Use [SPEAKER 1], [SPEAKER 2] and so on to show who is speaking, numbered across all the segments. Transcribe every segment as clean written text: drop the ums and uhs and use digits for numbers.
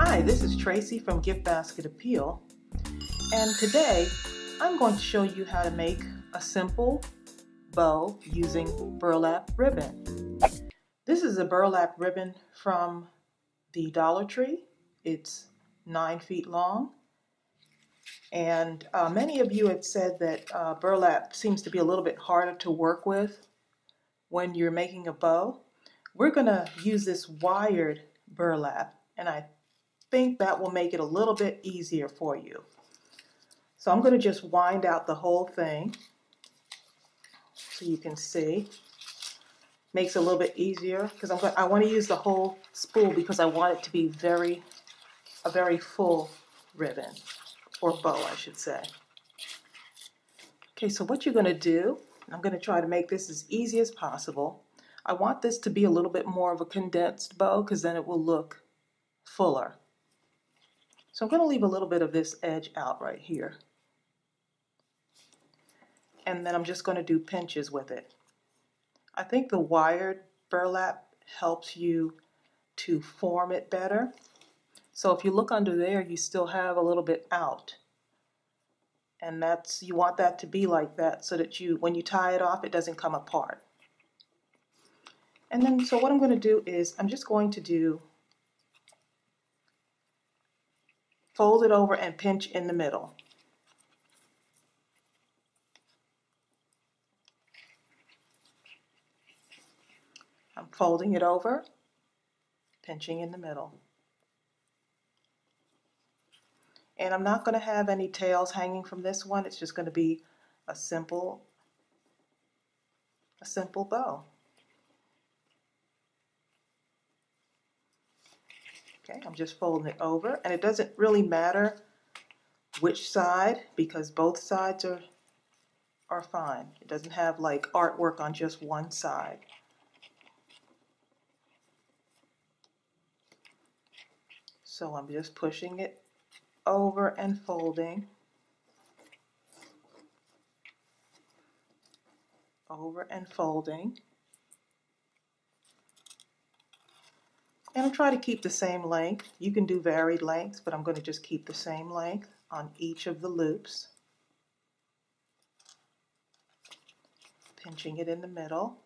[SPEAKER 1] Hi, this is Tracy from Gift Basket Appeal, and today I'm going to show you how to make a simple bow using burlap ribbon. This is a burlap ribbon from the Dollar Tree. It's 9 feet long, and many of you had said that burlap seems to be a little bit harder to work with when you're making a bow. We're going to use this wired burlap, and I think that will make it a little bit easier for you. So I'm going to just wind out the whole thing so you can see. Makes it a little bit easier because I want to use the whole spool because I want it to be a very full ribbon, or bow I should say. Okay, so what you're going to do, I'm going to try to make this as easy as possible. I want this to be a little bit more of a condensed bow because then it will look fuller. So I'm going to leave a little bit of this edge out right here. And then I'm just going to do pinches with it. I think the wired burlap helps you to form it better. So if you look under there, you still have a little bit out. And you want that to be like that so that when you tie it off, it doesn't come apart. And then, so what I'm going to do is I'm just going to fold it over and pinch in the middle. I'm folding it over, pinching in the middle. And I'm not going to have any tails hanging from this one. It's just going to be a simple bow. Okay, I'm just folding it over, and it doesn't really matter which side because both sides are fine. It doesn't have like artwork on just one side. So I'm just pushing it over and folding, over and folding. And I'm trying to keep the same length. You can do varied lengths, but I'm going to just keep the same length on each of the loops. Pinching it in the middle.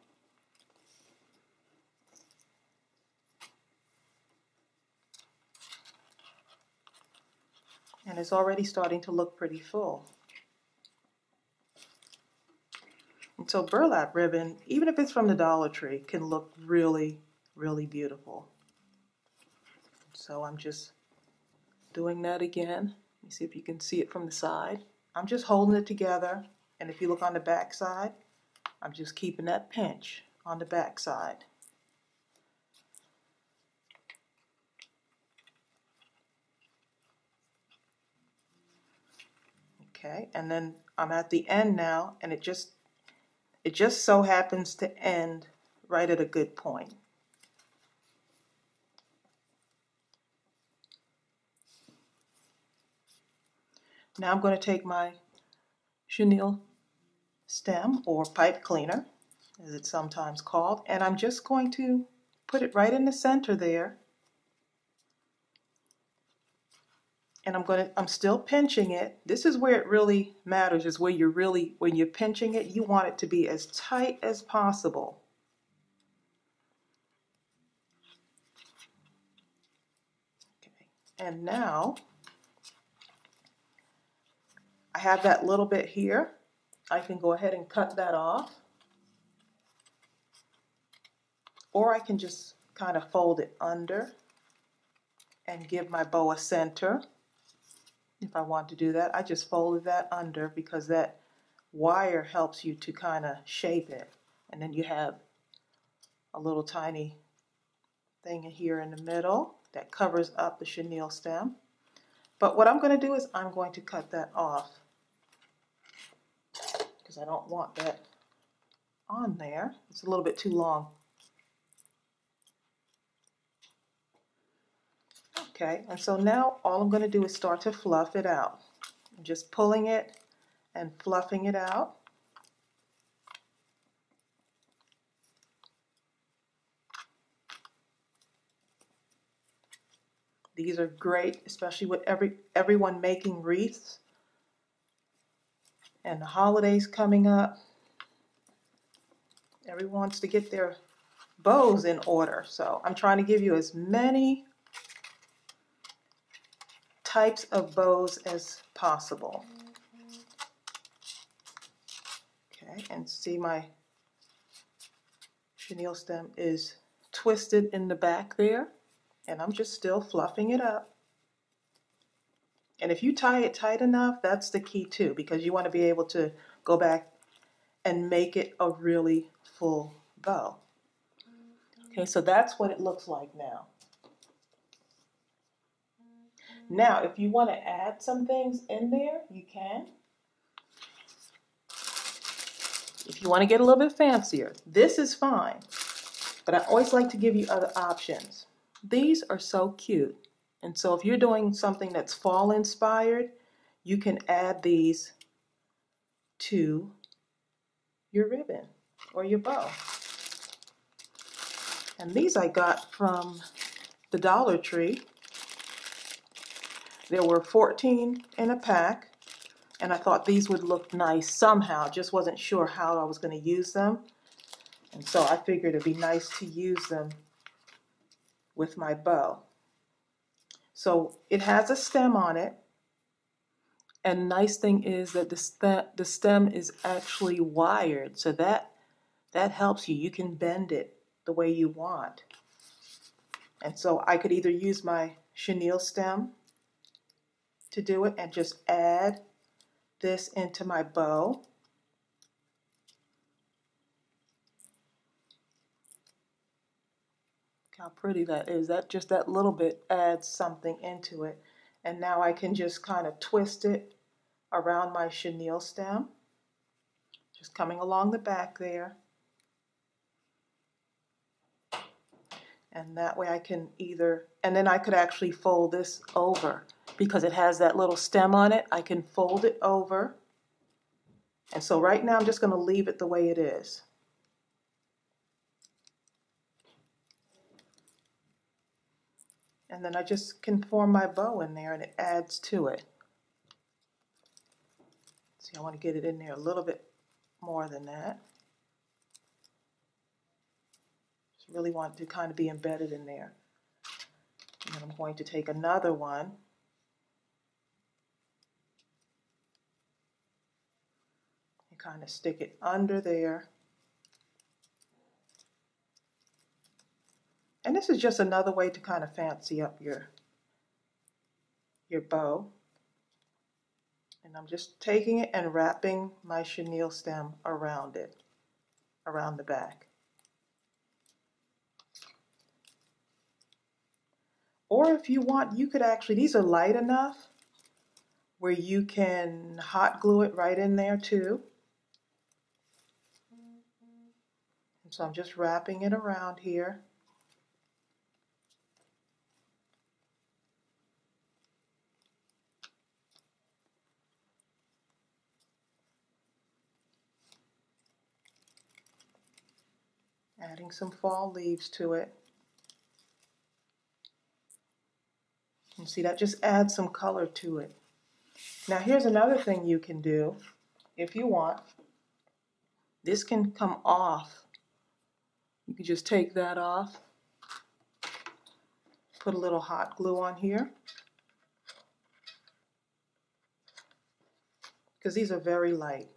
[SPEAKER 1] And it's already starting to look pretty full. And so burlap ribbon, even if it's from the Dollar Tree, can look really, really beautiful. So I'm just doing that again. Let me see if you can see it from the side. I'm just holding it together, and if you look on the back side, I'm just keeping that pinch on the back side. Okay, and then I'm at the end now, and it just so happens to end right at a good point. Now I'm going to take my chenille stem, or pipe cleaner, as it's sometimes called, and I'm just going to put it right in the center there. And I'm still pinching it. This is where it really matters, is when you're pinching it, you want it to be as tight as possible. Okay. And now I have that little bit here. I can go ahead and cut that off. Or I can just kind of fold it under and give my bow a center. If I want to do that, I just folded that under because that wire helps you to kind of shape it. And then you have a little tiny thing here in the middle that covers up the chenille stem. But what I'm going to do is I'm going to cut that off because I don't want that on there. It's a little bit too long. Okay, and so now all I'm going to do is start to fluff it out. I'm just pulling it and fluffing it out. These are great, especially with everyone making wreaths and the holidays coming up. Everyone wants to get their bows in order. So I'm trying to give you as many types of bows as possible. Okay, and see my chenille stem is twisted in the back there, and I'm just still fluffing it up. And if you tie it tight enough, that's the key too, because you want to be able to go back and make it a really full bow. Okay, so that's what it looks like now. Now, if you want to add some things in there, you can. If you want to get a little bit fancier, this is fine. But I always like to give you other options. These are so cute. And so if you're doing something that's fall inspired, you can add these to your ribbon or your bow. And these I got from the Dollar Tree. There were 14 in a pack, and I thought these would look nice somehow. Just wasn't sure how I was going to use them. And so I figured it'd be nice to use them with my bow. So it has a stem on it. And nice thing is that the stem is actually wired, so that helps you. You can bend it the way you want. And so I could either use my chenille stem to do it and just add this into my bow. Look how pretty that is. That little bit adds something into it. And now I can just kind of twist it around my chenille stem, just coming along the back there. And that way I can and then I could actually fold this over because it has that little stem on it. I can fold it over. And so right now I'm just going to leave it the way it is. And then I just can form my bow in there and it adds to it. See, I want to get it in there a little bit more than that. Just really want it to kind of be embedded in there. And then I'm going to take another one and kind of stick it under there. And this is just another way to kind of fancy up your bow. And I'm just taking it and wrapping my chenille stem around it, around the back. Or if you want, you could actually, these are light enough where you can hot glue it right in there too. And so I'm just wrapping it around here. Adding some fall leaves to it. And see, that just adds some color to it. Now here's another thing you can do if you want. This can come off. You can just take that off. Put a little hot glue on here. Because these are very light.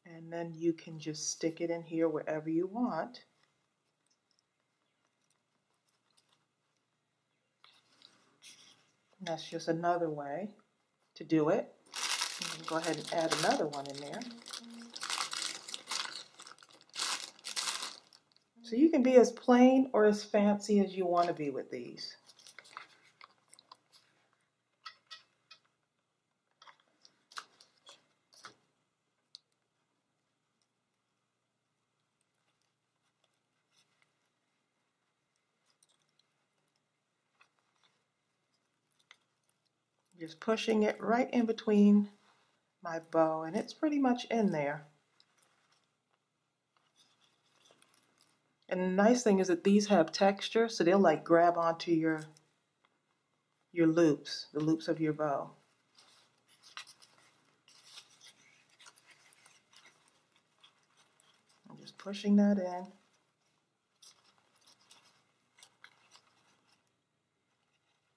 [SPEAKER 1] And then you can just stick it in here wherever you want. And that's just another way to do it. You can go ahead and add another one in there. So you can be as plain or as fancy as you want to be with these. Just pushing it right in between my bow, and it's pretty much in there. And the nice thing is that these have texture, so they'll like grab onto your your loops, the loops of your bow. I'm just pushing that in.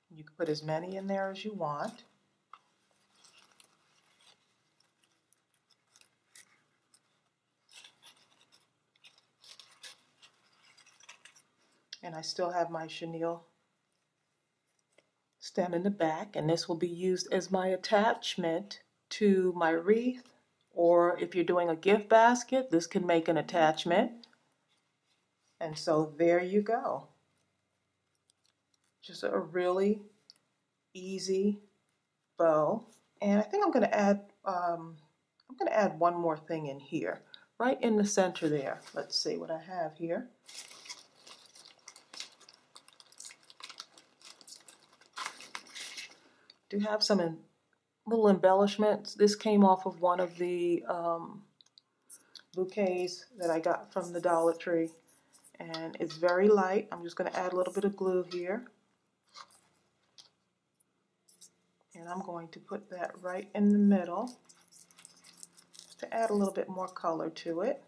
[SPEAKER 1] You can put as many in there as you want. And I still have my chenille stem in the back, and this will be used as my attachment to my wreath, or if you're doing a gift basket, this can make an attachment. And so there you go. Just a really easy bow. And I think I'm going to add one more thing in here, right in the center there. Let's see what I have here. Do have some little embellishments. This came off of one of the bouquets that I got from the Dollar Tree, and it's very light. I'm just going to add a little bit of glue here, and I'm going to put that right in the middle to add a little bit more color to it.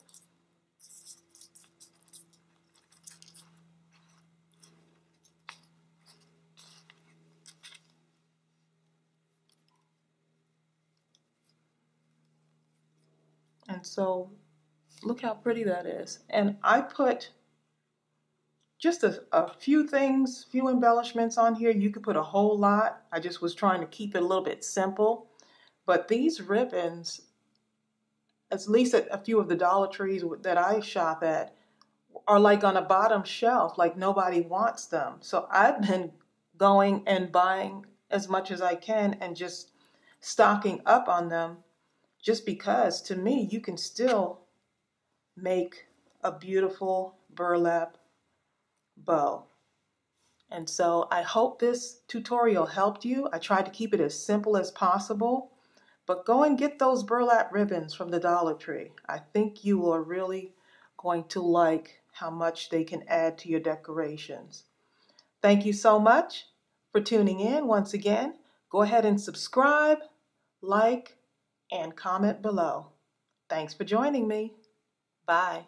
[SPEAKER 1] And so look how pretty that is. And I put just a few things, few embellishments on here. You could put a whole lot. I just was trying to keep it a little bit simple. But these ribbons, at least at a few of the Dollar Trees that I shop at, are like on a bottom shelf, like nobody wants them. So I've been going and buying as much as I can and just stocking up on them, just because to me you can still make a beautiful burlap bow. And so I hope this tutorial helped you. I tried to keep it as simple as possible, but go and get those burlap ribbons from the Dollar Tree. I think you are really going to like how much they can add to your decorations. Thank you so much for tuning in once again. Go ahead and subscribe, like, and comment below. Thanks for joining me. Bye.